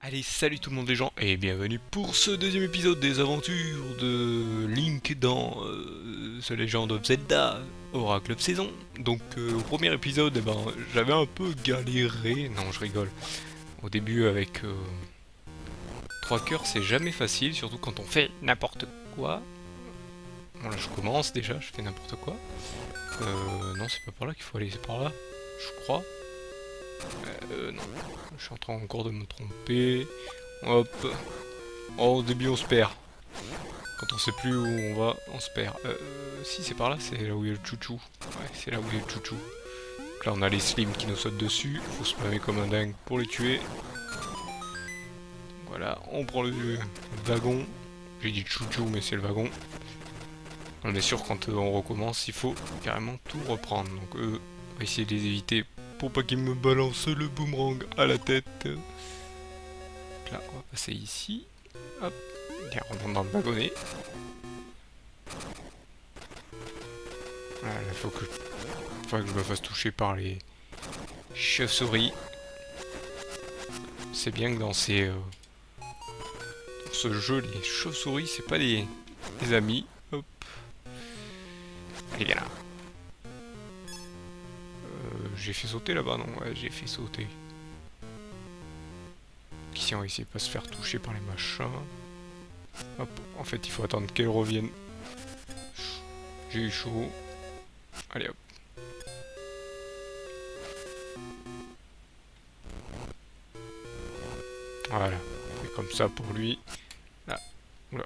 Allez, salut tout le monde les gens et bienvenue pour ce deuxième épisode des aventures de Link dans The Legend of Zelda Oracle of Saison. Donc au premier épisode, j'avais un peu galéré, non je rigole. Au début avec 3 cœurs c'est jamais facile, surtout quand on fait n'importe quoi. Bon là je commence déjà, je fais n'importe quoi. Non c'est pas par là qu'il faut aller, c'est par là, je crois. Non, je suis en train encore de me tromper. Hop. Oh, au début on se perd. Quand on sait plus où on va, on se perd. Si c'est par là, c'est là où il y a le chouchou. Ouais, c'est là où il y a le chouchou. Donc là on a les slims qui nous sautent dessus. Faut se spammer comme un dingue pour les tuer. Voilà, on prend le wagon. J'ai dit chouchou mais c'est le wagon. On est sûr quand on recommence, il faut carrément tout reprendre. Donc on va essayer de les éviter pour pas qu'ils me balancent le boomerang à la tête. Donc là on va passer ici. Hop, bien on rentre dans le wagonnet. Voilà, il faut que je me fasse toucher par les chauves-souris. C'est bien que dans dans ce jeu, les chauves-souris, c'est pas des amis. Hop. Allez, viens là. J'ai fait sauter là-bas, non? Ouais, j'ai fait sauter. Ici, on va essayer de pas se faire toucher par les machins. Hop, en fait, il faut attendre qu'elle revienne. J'ai eu chaud. Allez, hop. Voilà. On fait comme ça pour lui. Là. Oula.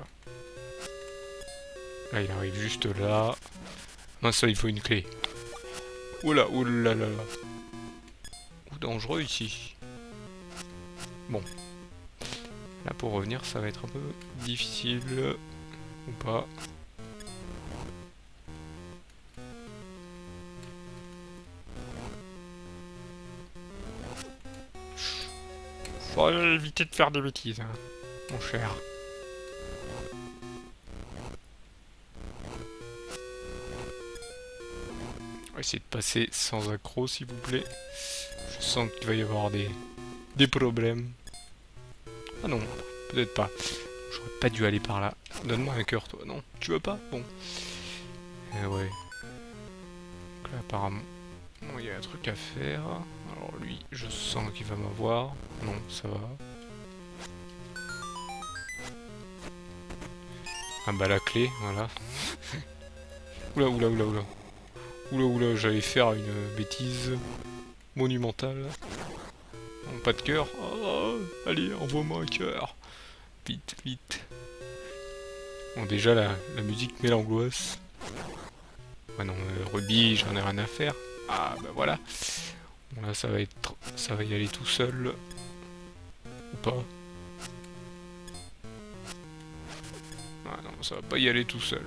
Là, il arrive juste là. Non, ça, il faut une clé. Oula, oula là là. Ou dangereux ici. Bon. Là, pour revenir, ça va être un peu difficile. Ou pas. Faut éviter de faire des bêtises, hein, mon cher. On va essayer de passer sans accroc, s'il vous plaît. Je sens qu'il va y avoir des problèmes. Ah non, peut-être pas. J'aurais pas dû aller par là. Donne-moi un cœur, toi. Non, tu veux pas? Bon. Ouais. Donc là, apparemment, bon, il y a un truc à faire. Alors lui, je sens qu'il va m'avoir. Non, ça va. Ah bah la clé, voilà. Oula, oula, oula, oula. Oula, oula, j'allais faire une bêtise monumentale. Non, pas de cœur. Oh, allez, envoie-moi un cœur. Vite, vite. Bon, déjà, la musique met l'angoisse. Ouais, non, Ruby, j'en ai rien à faire. Ah, bah voilà. Bon, là, ça va y aller tout seul. Ou pas. Ah non, ça va pas y aller tout seul.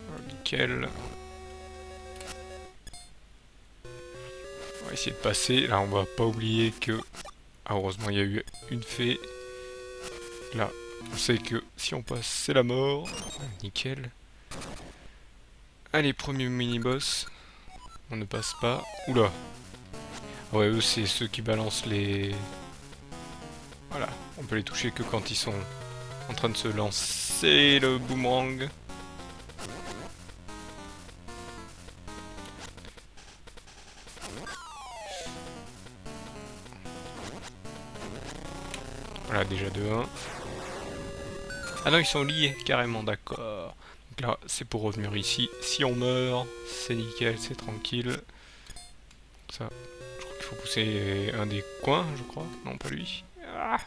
Ah, nickel. On va essayer de passer. Là, on va pas oublier que... Ah, heureusement, il y a eu une fée. Là, on sait que si on passe, c'est la mort. Ah, nickel. Allez, premier mini-boss. On ne passe pas. Oula. Ouais, eux, c'est ceux qui balancent les... Voilà. On peut les toucher que quand ils sont en train de se lancer le boomerang. Voilà, déjà de 1. Ah non, ils sont liés, carrément, d'accord. Donc là, c'est pour revenir ici. Si on meurt, c'est nickel, c'est tranquille. Ça, je crois qu'il faut pousser un des coins, je crois. Non, pas lui. Ah,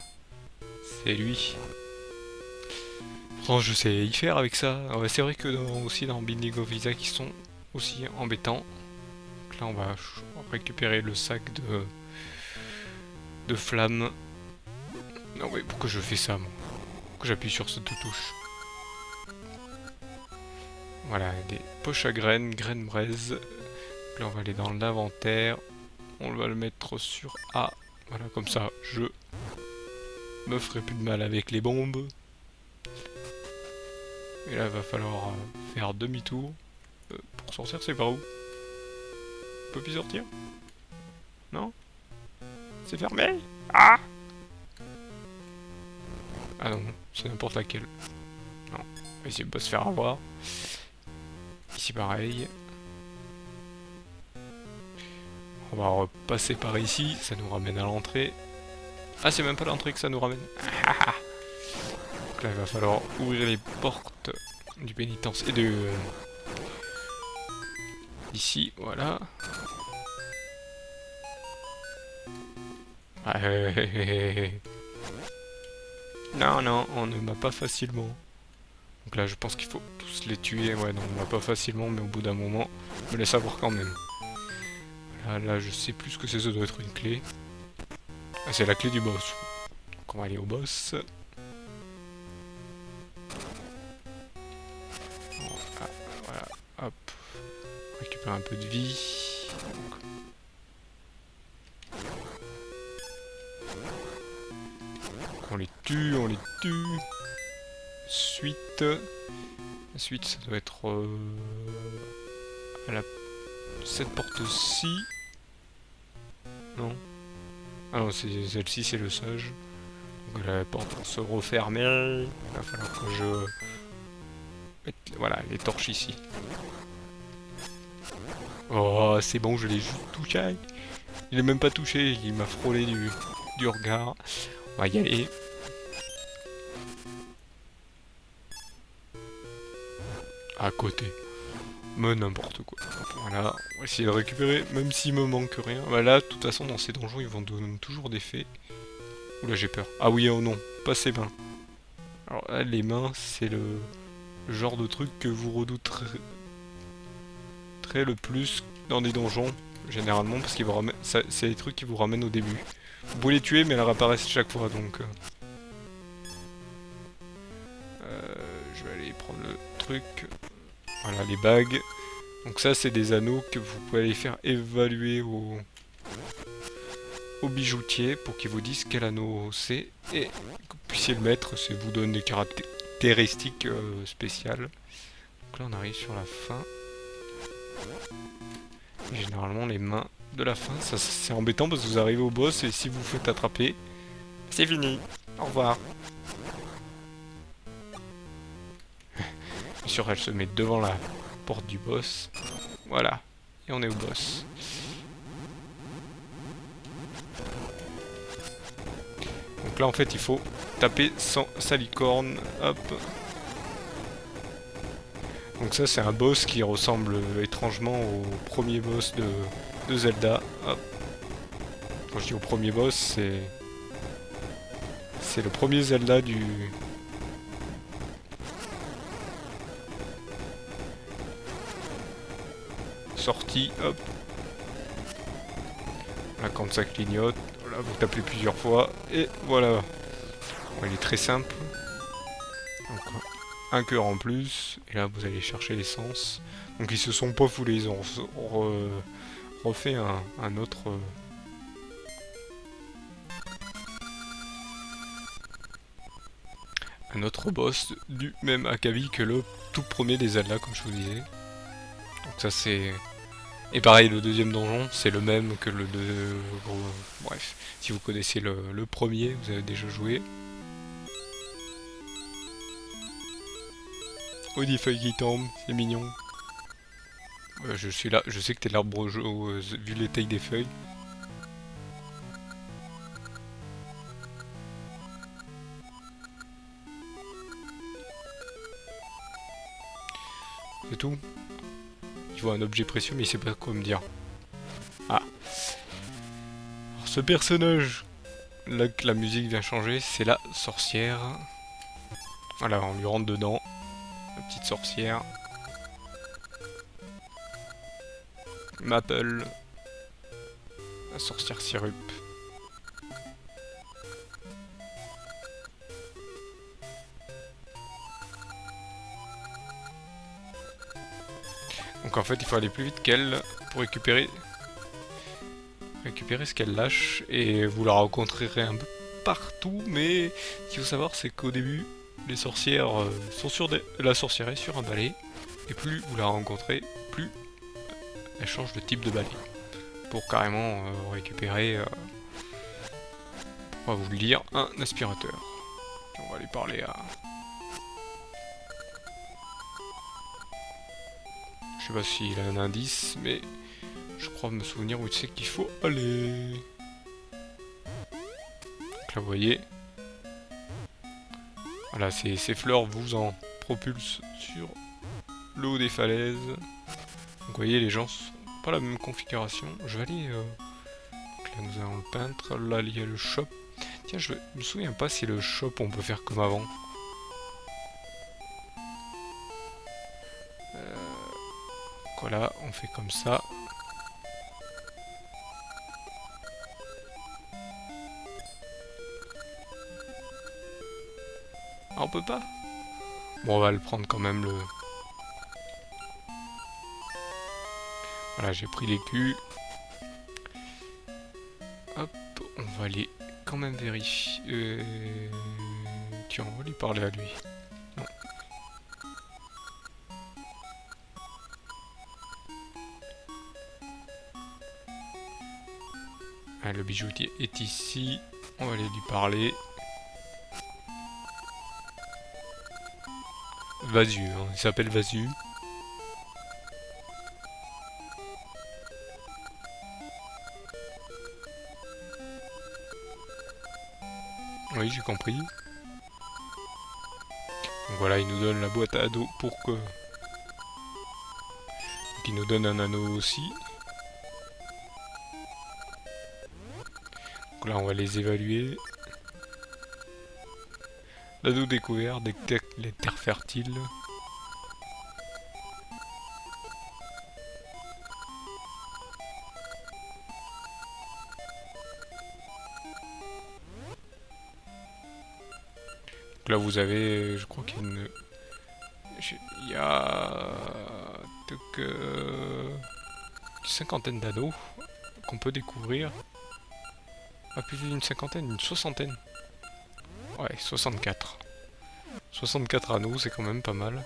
c'est lui. Pourtant, je sais y faire avec ça. Ouais, c'est vrai que aussi dans Binding of Isaac, ils sont aussi embêtants. Donc là, on va récupérer le sac de flammes. Non, mais pourquoi je fais ça, moi? Pourquoi j'appuie sur cette touche? Voilà, des poches à graines, graines braise. Donc là, on va aller dans l'inventaire. On va le mettre sur A. Voilà, comme ça, je me ferai plus de mal avec les bombes. Et là, il va falloir faire demi-tour. Pour sortir, c'est par où? peux plus sortir? Non? C'est fermé? Ah! Ah non, c'est n'importe laquelle. Non, on va essayer de pas se faire avoir. Ici pareil. On va repasser par ici, ça nous ramène à l'entrée. Ah, c'est même pas l'entrée que ça nous ramène. Donc là, il va falloir ouvrir les portes du pénitence et de... ici, voilà. Ah, non, non, on ne m'a pas facilement. Donc là, je pense qu'il faut tous les tuer. Ouais, non, on m'a pas facilement, mais au bout d'un moment, me laisse savoir quand même. Là, je sais plus ce que c'est, ça doit être une clé. Ah, c'est la clé du boss. Donc on va aller au boss. Voilà, hop. Récupérer un peu de vie. Donc on les tue, on les tue. Suite. La suite, ça doit être à cette porte-ci. Non. Ah non, celle-ci, c'est le sage. Donc la porte va se refermer. Il va falloir que je mette, voilà, les torches ici. Oh, c'est bon, je l'ai juste touché. Il est même pas touché, il m'a frôlé du regard. On va y aller. À côté. Mais n'importe quoi. Voilà, on va essayer de récupérer, même s'il me manque rien. Bah là, de toute façon, dans ces donjons, ils vont donner toujours des faits. Oula, j'ai peur. Ah oui, oh non, pas ces mains. Alors là, les mains, c'est le genre de truc que vous redouterez le plus dans des donjons, généralement, parce qu'ils vous ramènent... c'est les trucs qui vous ramènent au début. Vous pouvez les tuer, mais elles réapparaissent chaque fois, donc... je vais aller prendre le truc. Voilà, les bagues. Donc ça, c'est des anneaux que vous pouvez aller faire évaluer au bijoutier pour qu'il vous dise quel anneau c'est et que vous puissiez le mettre, ça vous donne des caractéristiques spéciales. Donc là, on arrive sur la fin. Et généralement, les mains de la fin, ça c'est embêtant parce que vous arrivez au boss et si vous vous faites attraper, c'est fini. Au revoir. Bien sûr, elle se met devant la porte du boss. Voilà. Et on est au boss. Donc là, en fait, il faut taper sans sa licorne. Hop. Donc ça, c'est un boss qui ressemble étrangement au premier boss de Zelda. Hop. Quand je dis au premier boss, c'est le premier Zelda du... sortie, hop. Là, quand ça clignote, là, vous tapez plusieurs fois, et voilà. Bon, il est très simple. Donc, un cœur en plus, et là, vous allez chercher l'essence. Donc, ils se sont pas foulés, ils ont refait un autre... un autre boss du même acabit que le tout premier des Zelda, comme je vous disais. Donc ça, c'est... Et pareil, le deuxième donjon, c'est le même que le deux... Bref, si vous connaissez le premier, vous avez déjà joué. Oh, des feuilles qui tombent, c'est mignon. Je suis là, je sais que t'es l'arbre vu les tailles des feuilles. C'est tout. Il voit un objet précieux, mais il sait pas quoi me dire. Ah. Alors, ce personnage, là que la musique vient changer, c'est la sorcière. Voilà, on lui rentre dedans. La petite sorcière. Maple. La sorcière sirup. Donc en fait, il faut aller plus vite qu'elle pour récupérer ce qu'elle lâche. Et vous la rencontrerez un peu partout, mais ce qu'il faut savoir, c'est qu'au début, les sorcières sont sur la sorcière est sur un balai. Et plus vous la rencontrez, plus elle change de type de balai. pour carrément récupérer, on va vous le dire, un aspirateur. On va aller parler à... Je sais pas s'il a un indice, mais je crois me souvenir où c'est qu'il faut aller. Donc là vous voyez, voilà, ces fleurs vous en propulsent sur le haut des falaises. Donc vous voyez, les gens sont pas la même configuration. Je vais aller... Donc là nous avons le peintre, là il y a le shop. Tiens, je me souviens pas si le shop on peut faire comme avant. Voilà, on fait comme ça. Ah, on peut pas? Bon, on va le prendre quand même, le... Voilà, j'ai pris les culs. Hop, on va aller quand même vérifier... Tiens, on va lui parler à lui. Non. Ah, le bijoutier est ici. On va aller lui parler. Vasu, hein, il s'appelle Vasu. Oui, j'ai compris. Donc voilà, il nous donne la boîte à dos pour que... Donc il nous donne un anneau aussi. Donc là, on va les évaluer. L'anneau découvert, détecte les terres fertiles. Donc là, vous avez... Je crois qu'il y a une... Il y a... Donc, une cinquantaine d'anneaux qu'on peut découvrir. Ah, plus d'une cinquantaine, une soixantaine. Ouais, 64. 64 anneaux, c'est quand même pas mal.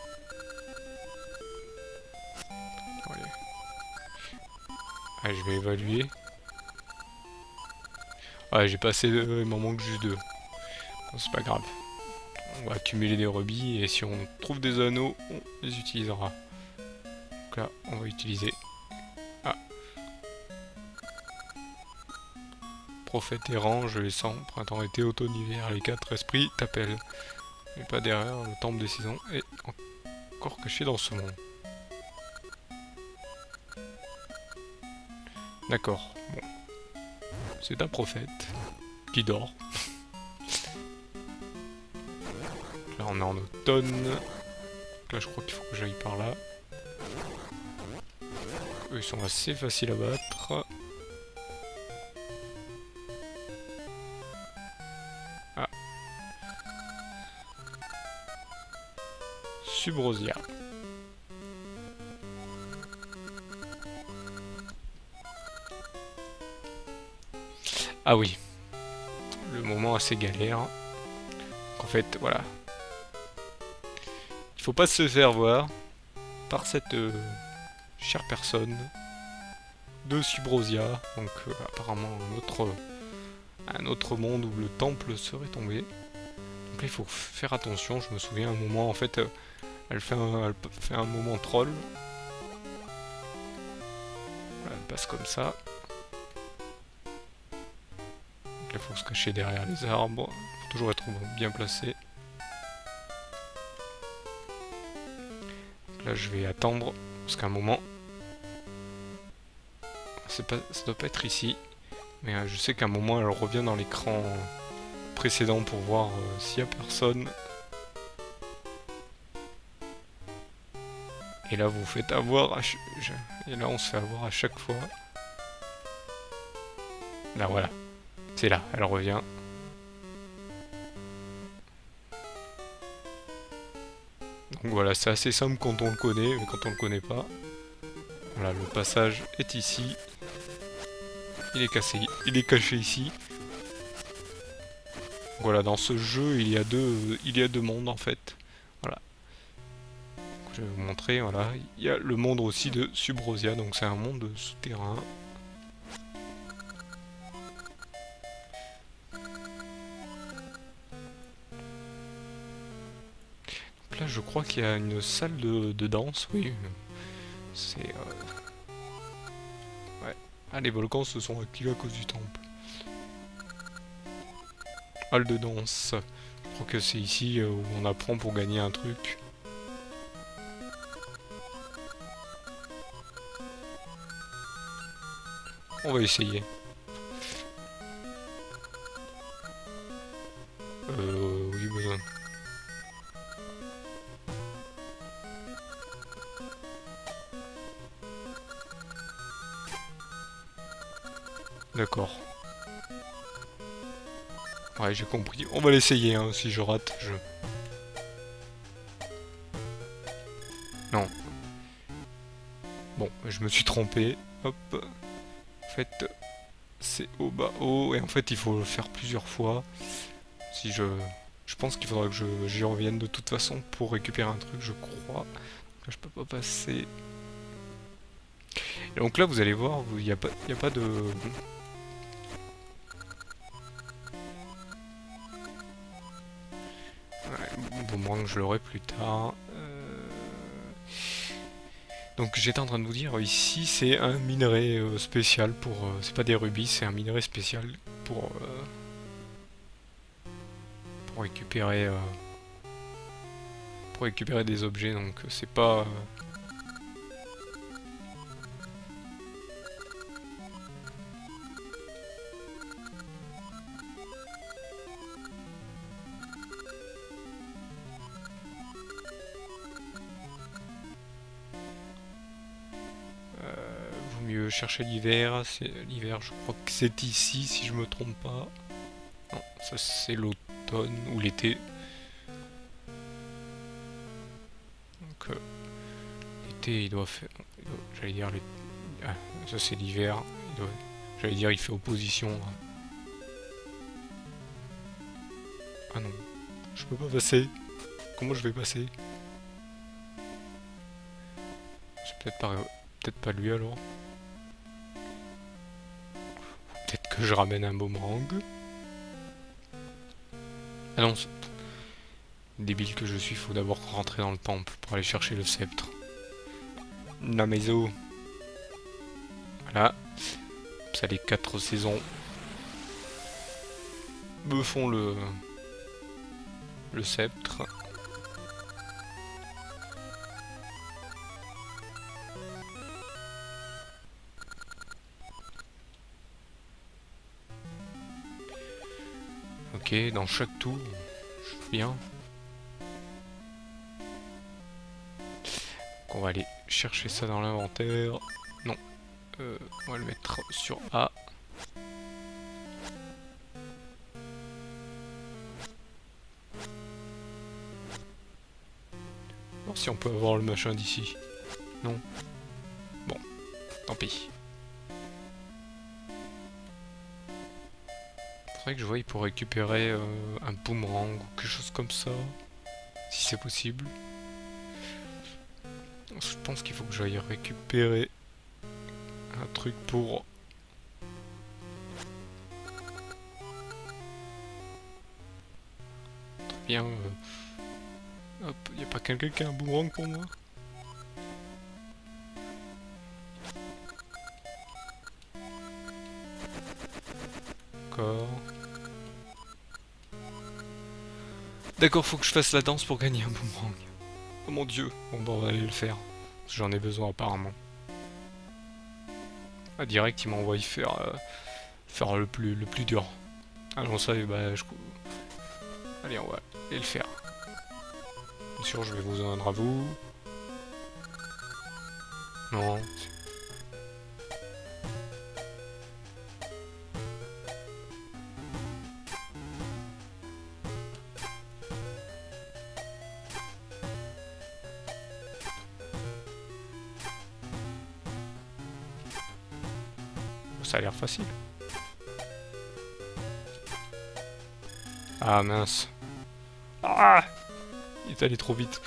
Allez. Allez, je vais évaluer. Ah, j'ai passé deux, il m'en manque juste deux. Bon, c'est pas grave. On va accumuler des rubis et si on trouve des anneaux, on les utilisera. Donc là, on va utiliser... Ah. Prophète errant, je les sens. Printemps, été, automne, hiver, les quatre esprits t'appellent. Mais pas d'erreur, le temple des saisons est encore caché dans ce monde. D'accord, bon. C'est un prophète qui dort. Là on est en automne. Donc là je crois qu'il faut que j'aille par là. Eux ils sont assez faciles à battre. Ah. Subrosia. Ah oui. Le moment assez galère. En fait, voilà. Il faut pas se faire voir par cette chère personne de Subrosia. Donc apparemment un autre monde où le temple serait tombé. Donc là il faut faire attention. Je me souviens un moment en fait, elle fait un moment troll. Voilà, elle passe comme ça. Donc là il faut se cacher derrière les arbres. Il faut toujours être bien placé. Donc là je vais attendre parce qu'à un moment, ça doit pas être ici. Mais je sais qu'à un moment elle revient dans l'écran précédent pour voir s'il y a personne. Et là vous vous faites avoir et là on se fait avoir à chaque fois. Là voilà. C'est là, elle revient. Donc voilà, c'est assez simple quand on le connaît, mais quand on le connaît pas. Voilà, le passage est ici. Il est caché ici. Voilà, dans ce jeu, il y a deux mondes en fait. Voilà. Donc, je vais vous montrer, voilà. Il y a le monde aussi de Subrosia, donc c'est un monde souterrain. là, je crois qu'il y a une salle de danse, oui. C'est... Ouais. Ah, les volcans se sont activés à cause du temple. Halle de danse. Je crois que c'est ici où on apprend pour gagner un truc. On va essayer. Oui, besoin. D'accord. Ouais, j'ai compris. On va l'essayer, hein. Si je rate, je... Non. Bon, je me suis trompé. Hop. En fait, c'est au bas haut. Et en fait, il faut le faire plusieurs fois. Si je... Je pense qu'il faudra que j'y revienne de toute façon pour récupérer un truc, je crois. Là, je peux pas passer. Et donc là, vous allez voir, il n'y a pas de... Ouais, boomerang, je l'aurai plus tard. Donc j'étais en train de vous dire, ici c'est un minerai spécial pour... c'est pas des rubis, c'est un minerai spécial pour récupérer... pour récupérer des objets, donc c'est pas... vaut mieux chercher l'hiver, l'hiver je crois que c'est ici si je me trompe pas. Non, ça c'est l'automne ou l'été. Donc l'été il doit faire... J'allais dire... Ah, ça c'est l'hiver. J'allais dire il fait opposition. Ah non, je peux pas passer. Comment je vais passer? C'est peut-être pas lui alors. Peut-être que je ramène un boomerang. Ah non, débile que je suis, faut d'abord rentrer dans le temple pour aller chercher le sceptre. Namezo. Voilà. Ça, les 4 saisons me font le sceptre. Ok, dans chaque tour, bien. Donc on va aller chercher ça dans l'inventaire. Non, on va le mettre sur A. Voir si on peut avoir le machin d'ici. Non. Bon, tant pis. Faudrait que je voie pour récupérer un boomerang ou quelque chose comme ça. Si c'est possible. Je pense qu'il faut que j'aille récupérer un truc pour... Très bien. Hop, y a pas quelqu'un qui a un boomerang pour moi? D'accord. D'accord, faut que je fasse la danse pour gagner un boomerang. Oh mon dieu. Bon bah on va aller le faire. J'en ai besoin apparemment. Ah direct il m'a envoyé faire le plus dur. Ah non ça bah allez on va aller le faire. Bien sûr je vais vous en rendre à vous. Non. Ça a l'air facile. Ah mince. Ah, il est allé trop vite.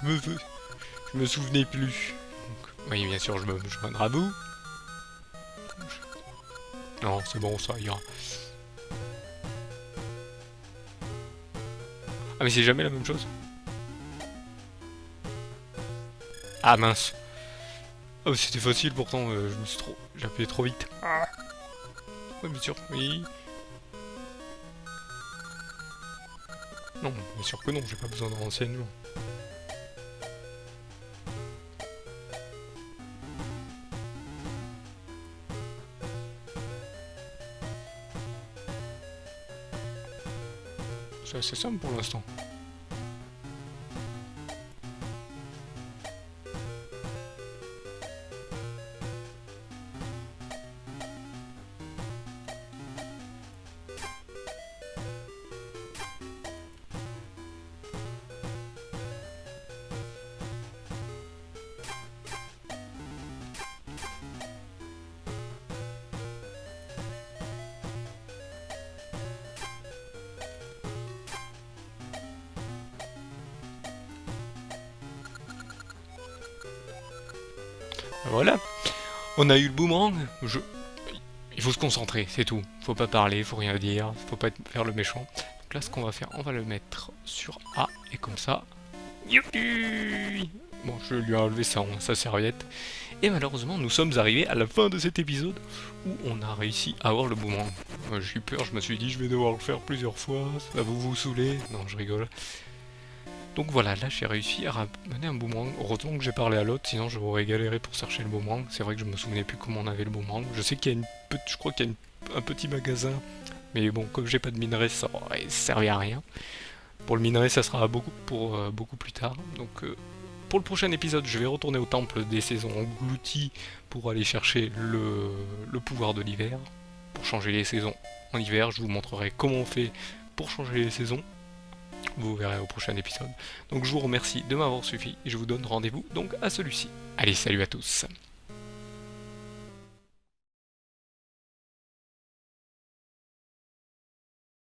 Je me souvenais plus. Donc, oui bien sûr je me joindrai à vous. Non c'est bon ça ira. Ah mais c'est jamais la même chose. Ah mince. Oh, c'était facile pourtant, je me suis trop... J'ai appuyé trop vite. Ah. Oui, bien sûr, oui. Non, bien sûr que non, j'ai pas besoin de renseignements. C'est assez simple pour l'instant. Voilà. On a eu le boomerang. Il faut se concentrer, c'est tout. Faut pas parler, faut rien dire, faut pas faire le méchant. Donc là, ce qu'on va faire, on va le mettre sur A, et comme ça... Youpi. Bon, je lui ai enlevé sa serviette. Et malheureusement, nous sommes arrivés à la fin de cet épisode où on a réussi à avoir le boomerang. J'ai eu peur, je me suis dit, je vais devoir le faire plusieurs fois, ça va vous saouler. Non, je rigole. Donc voilà, là j'ai réussi à ramener un boomerang. Heureusement que j'ai parlé à l'autre, sinon j'aurais galéré pour chercher le boomerang. C'est vrai que je me souvenais plus comment on avait le boomerang. Je sais qu'il y a je crois qu'il y a un petit magasin, mais bon, comme j'ai pas de minerai, ça aurait servi à rien. Pour le minerai, ça sera beaucoup plus tard. Donc pour le prochain épisode, je vais retourner au temple des saisons englouties pour aller chercher le pouvoir de l'hiver. Pour changer les saisons en hiver, je vous montrerai comment on fait pour changer les saisons. Vous verrez au prochain épisode. Donc je vous remercie de m'avoir suivi et je vous donne rendez-vous donc à celui-ci. Allez, salut à tous.